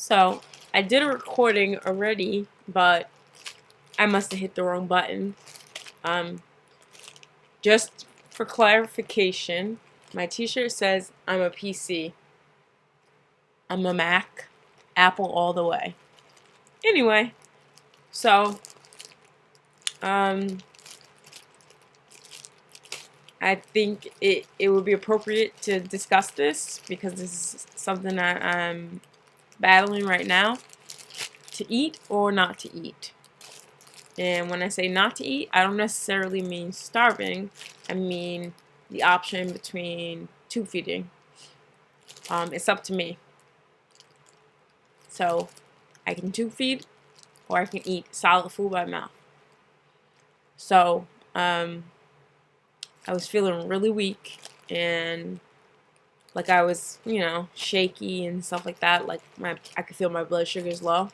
So I did a recording already, but I must have hit the wrong button. Um, just for clarification, my t-shirt says I'm a PC. I'm a Mac. Apple all the way. Anyway, so um, I think it would be appropriate to discuss this because this is something that I'm battling right now, to eat or not to eat. And when I say not to eat, I don't necessarily mean starving. I mean the option between tube feeding. It's up to me. So I can tube feed or I can eat solid food by mouth. So I was feeling really weak and like I was, shaky and stuff like that. Like I could feel my blood sugars low.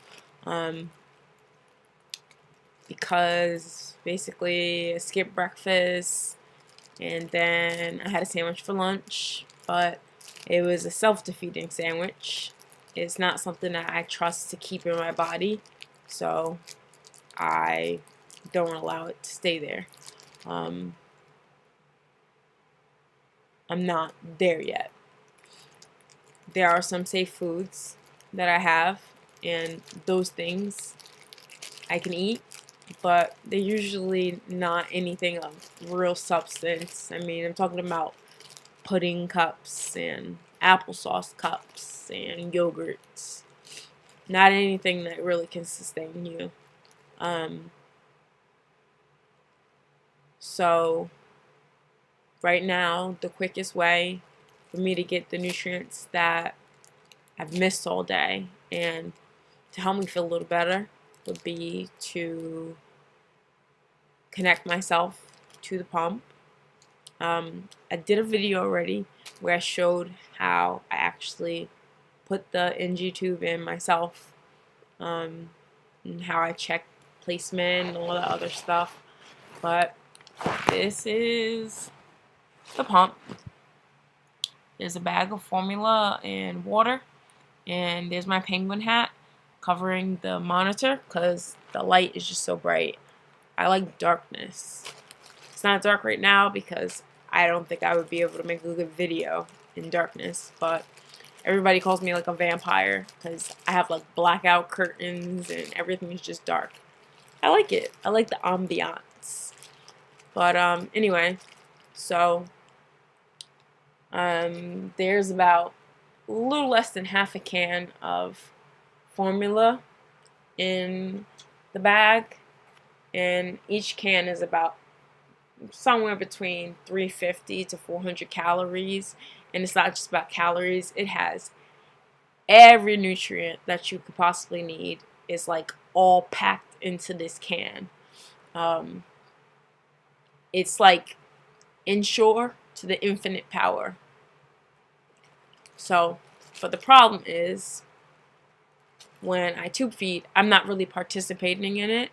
Because basically I skipped breakfast and then I had a sandwich for lunch, but it was a self-defeating sandwich. It's not something that I trust to keep in my body, so I don't allow it to stay there. I'm not there yet. There are some safe foods that I have, and those things I can eat, but they're usually not anything of real substance. I mean, I'm talking about pudding cups and applesauce cups and yogurts. Not anything that really can sustain you. So right now, the quickest way for me to get the nutrients that I've missed all day and to help me feel a little better would be to connect myself to the pump. I did a video already where I showed how I actually put the NG tube in myself, and how I check placement and all that other stuff. But this is the pump. There's a bag of formula and water, and there's my penguin hat covering the monitor because the light is just so bright. I like darkness. It's not dark right now because I don't think I would be able to make a good video in darkness, but everybody calls me like a vampire because I have like blackout curtains and everything is just dark. I like it. I like the ambiance. But anyway, so there's about a little less than half a can of formula in the bag, and each can is about somewhere between 350 to 400 calories. And it's not just about calories, it has every nutrient that you could possibly need is like all packed into this can. It's like Ensure to the infinite power. So, but the problem is when I tube feed, I'm not really participating in it,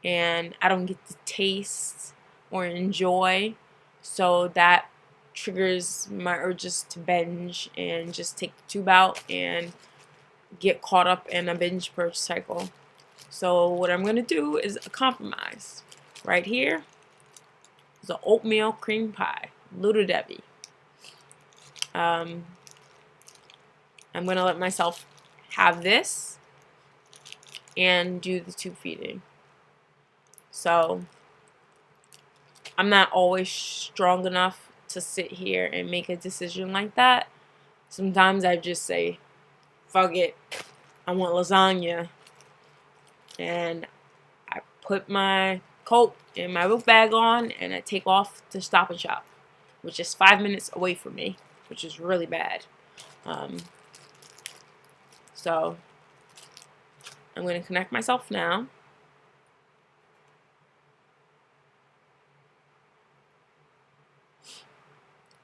and I don't get to taste or enjoy, so that triggers my urges to binge and just take the tube out and get caught up in a binge purge cycle. So what I'm going to do is a compromise. Right here is an oatmeal cream pie, Little Debbie. I'm going to let myself have this and do the tube feeding. So I'm not always strong enough to sit here and make a decision like that. Sometimes I just say, fuck it, I want lasagna. And I put my coat and my book bag on and I take off to Stop and Shop, which is 5 minutes away from me, which is really bad. So I'm going to connect myself now.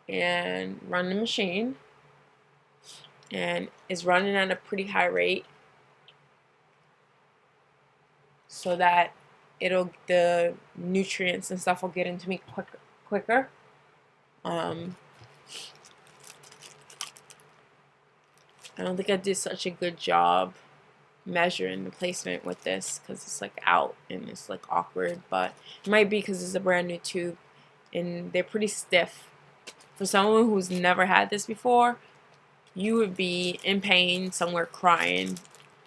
And run the machine, and it's running at a pretty high rate so that the nutrients and stuff will get into me quicker. I don't think I did such a good job measuring the placement with this because it's like out and it's like awkward, but it might be because it's a brand new tube and they're pretty stiff. For someone who's never had this before, you would be in pain, somewhere crying,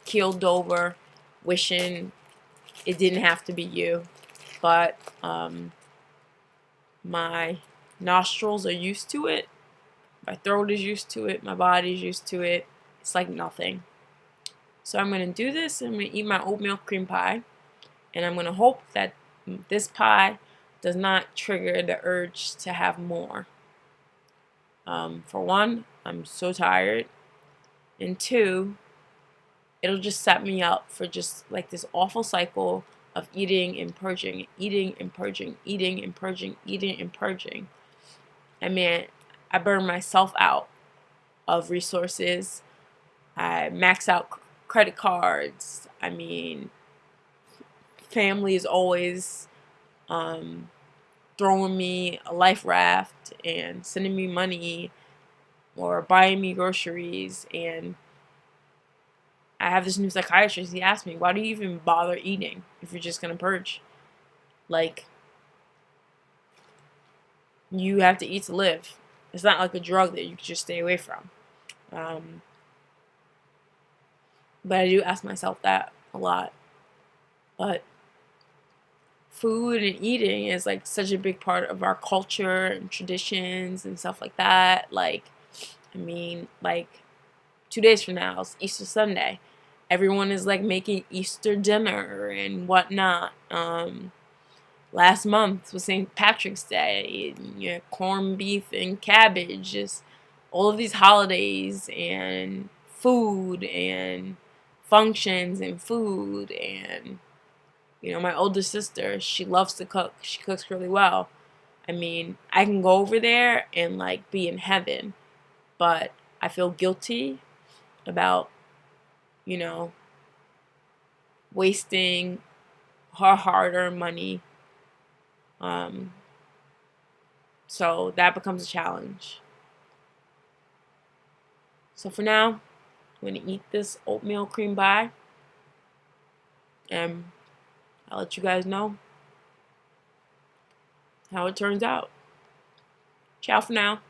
keeled over, wishing it didn't have to be you. But my nostrils are used to it, my throat is used to it, my body's used to it. It's like nothing. So I'm going to do this, and I'm going to eat my oatmeal cream pie, and I'm going to hope that this pie does not trigger the urge to have more. For one, I'm so tired, and two, it'll just set me up for just like this awful cycle of eating and purging, eating and purging, eating and purging, eating and purging. I mean, I burn myself out of resources. I max out credit cards. I mean, family is always throwing me a life raft and sending me money or buying me groceries. And I have this new psychiatrist. He asked me, why do you even bother eating if you're just going to purge? Like, you have to eat to live. It's not like a drug that you can just stay away from. But I do ask myself that a lot. But food and eating is like such a big part of our culture and traditions and stuff like that. Like, I mean, like 2 days from now is Easter Sunday. Everyone is like making Easter dinner and whatnot. Last month was St. Patrick's Day, and you know, corned beef and cabbage, just all of these holidays and food and functions and food. And you know, my older sister, she loves to cook. She cooks really well. I mean, I can go over there and like be in heaven, but I feel guilty about, you know, wasting her hard-earned money. So that becomes a challenge. So for now, I'm going to eat this oatmeal cream pie, and I'll let you guys know how it turns out. Ciao for now.